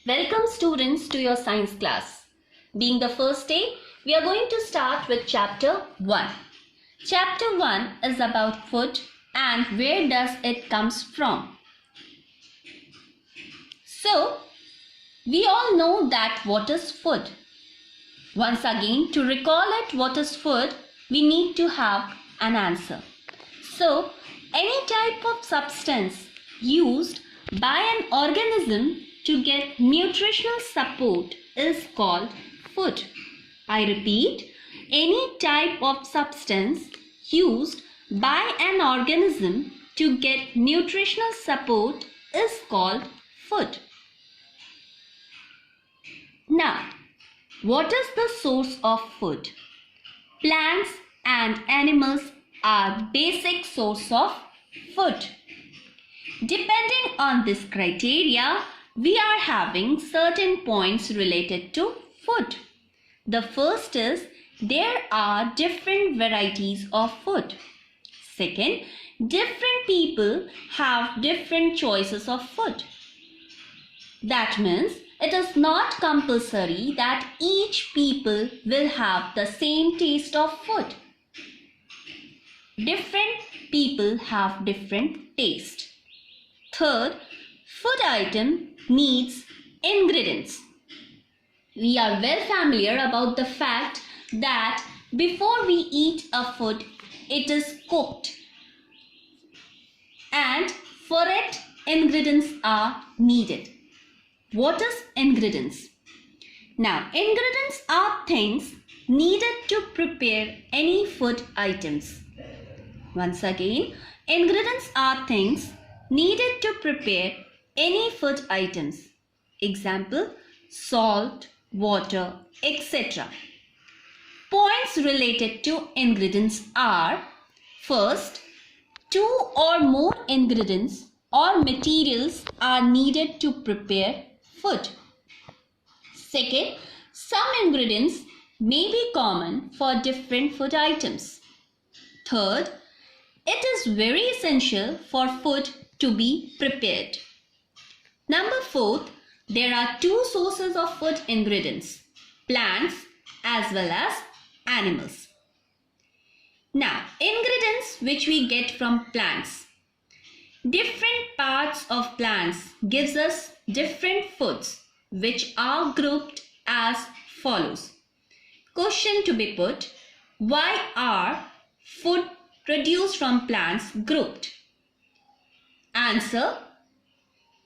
Welcome students to your science class. Being the first day, we are going to start with chapter 1. Chapter 1 is about food and where does it comes from. So, we all know that what is food. Once again, to recall it what is food, we need to have an answer. So, any type of substance used by an organism to get nutritional support is called food. I repeat, any type of substance used by an organism to get nutritional support is called food. Now, what is the source of food? Plants and animals are basic source of food. Depending on this criteria, we are having certain points related to food. The first is there are different varieties of food. Second, different people have different choices of food. That means it is not compulsory that each people will have the same taste of food. Different people have different taste. Third, food item needs ingredients. We are well familiar about the fact that before we eat a food, it is cooked. And for it, ingredients are needed. What is ingredients? Now, ingredients are things needed to prepare any food items. Once again, ingredients are things needed to prepare any food items. Example, salt, water, etc. Points related to ingredients are: first, 2 or more ingredients or materials are needed to prepare food. Second, some ingredients may be common for different food items. Third, it is very essential for food to be prepared. Number 4, there are 2 sources of food ingredients, plants as well as animals. Now, ingredients which we get from plants. Different parts of plants gives us different foods which are grouped as follows. Question to be put: why are food produced from plants grouped? Answer: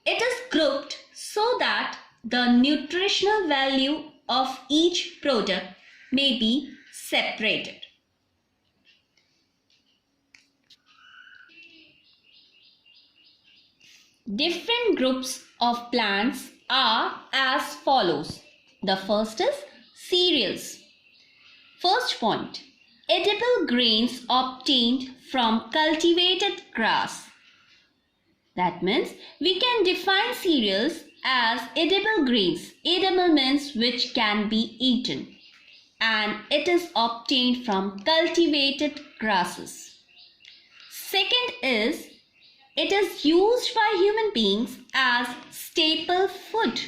it is grouped so that the nutritional value of each product may be separated. Different groups of plants are as follows. The first is cereals. First point, edible grains obtained from cultivated grass. That means we can define cereals as edible grains. Edible means which can be eaten, and it is obtained from cultivated grasses. Second is, it is used by human beings as staple food.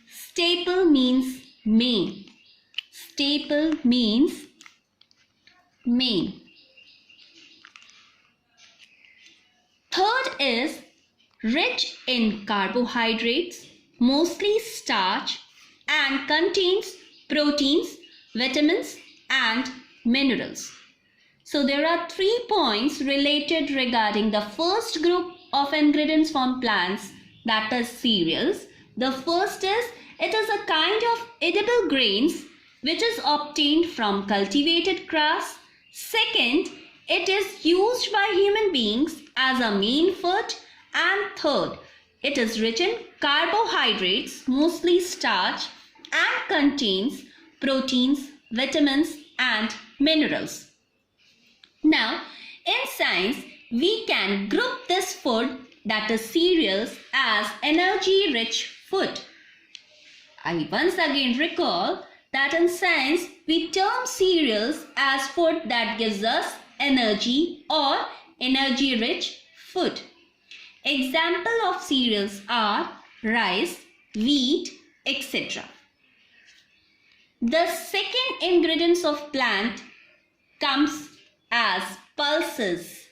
Staple means main. Staple means main. Third is rich in carbohydrates, mostly starch, and contains proteins, vitamins, and minerals. So there are 3 points related regarding the first group of ingredients from plants, that is cereals. The first is, it is a kind of edible grains which is obtained from cultivated grass. Second, it is used by human beings as a main food. And third, it is rich in carbohydrates, mostly starch, and contains proteins, vitamins, and minerals. Now, in science, we can group this food, that is cereals, as energy-rich food. I once again recall that in science, we term cereals as food that gives us energy or energy-rich food. Example of cereals are rice, wheat, etc. The second ingredient of plant comes as pulses.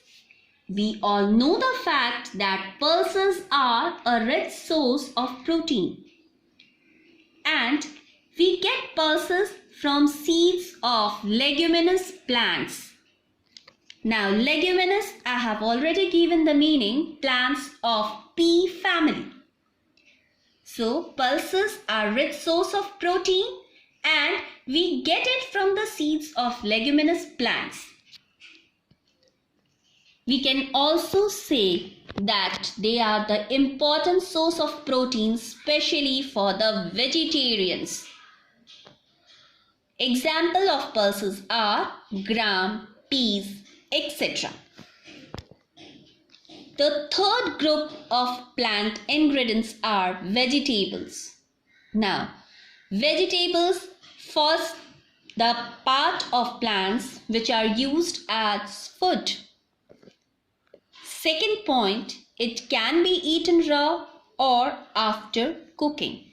We all know the fact that pulses are a rich source of protein, and we get pulses from seeds of leguminous plants. Now, leguminous, I have already given the meaning, plants of pea family. So, pulses are rich source of protein and we get it from the seeds of leguminous plants. We can also say that they are the important source of protein, especially for the vegetarians. Example of pulses are gram, peas, etc. The third group of plant ingredients are vegetables. Now, vegetables first the part of plants which are used as food. Second point, it can be eaten raw or after cooking.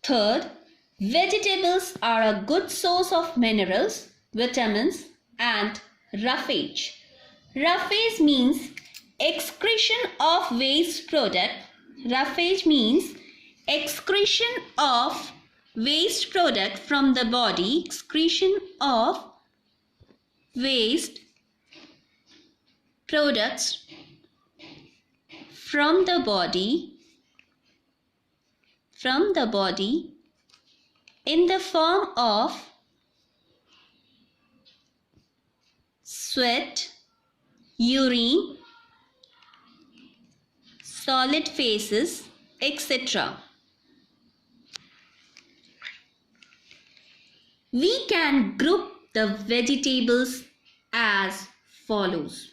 Third, vegetables are a good source of minerals, vitamins and roughage. Roughage means excretion of waste product. Roughage means excretion of waste product from the body. Excretion of waste products from the body in the form of sweat, urine, solid phases, etc. We can group the vegetables as follows.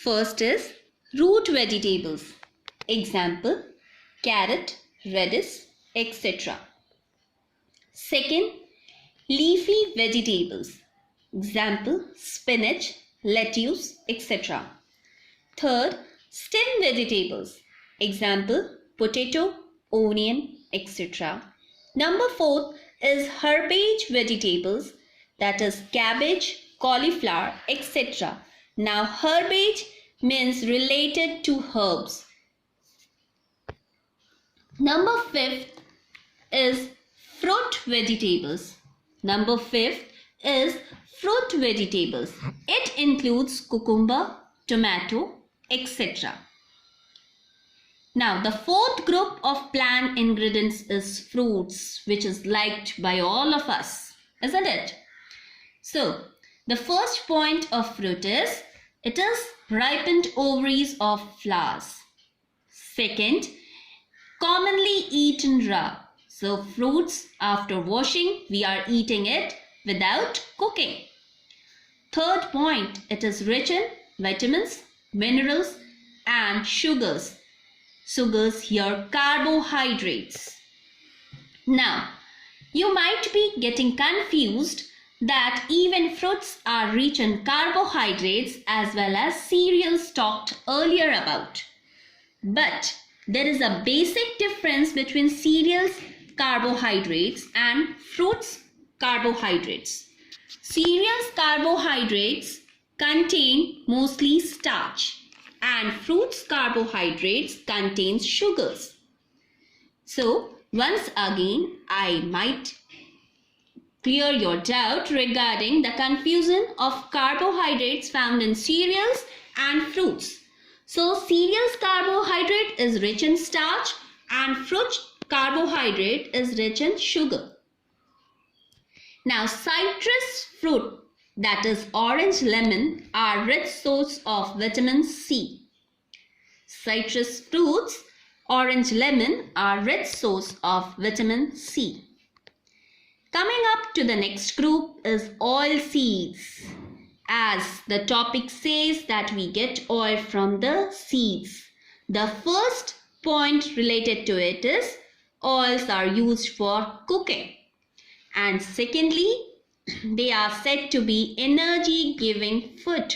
First is root vegetables. Example, carrot, radish, etc. Second, leafy vegetables. Example, spinach, lettuce, etc. Third, stem vegetables. Example, potato, onion, etc. Number 4 is herbage vegetables, that is cabbage, cauliflower, etc. Now, herbage means related to herbs. Number 5 is fruit vegetables. Number 5 is fruit vegetables. It includes cucumber, tomato, etc. Now, the fourth group of plant ingredients is fruits, which is liked by all of us, isn't it? So, the first point of fruit is, it is ripened ovaries of flowers. Second, commonly eaten raw. So, fruits after washing, we are eating it without cooking. Third point, it is rich in vitamins, minerals and sugars. Sugars here, carbohydrates. Now, you might be getting confused that even fruits are rich in carbohydrates as well as cereals talked earlier about. But there is a basic difference between cereals carbohydrates and fruits carbohydrates. Cereals carbohydrates contain mostly starch and fruits carbohydrates contains sugars. So once again, I might clear your doubt regarding the confusion of carbohydrates found in cereals and fruits. So cereals carbohydrate is rich in starch and fruit carbohydrate is rich in sugar. Now citrus fruit, that is orange, lemon, are rich source of vitamin C. Citrus fruits, orange, lemon are rich source of vitamin C. Coming up to the next group is oil seeds. As the topic says that we get oil from the seeds. The first point related to it is oils are used for cooking. And secondly, They are said to be energy giving food.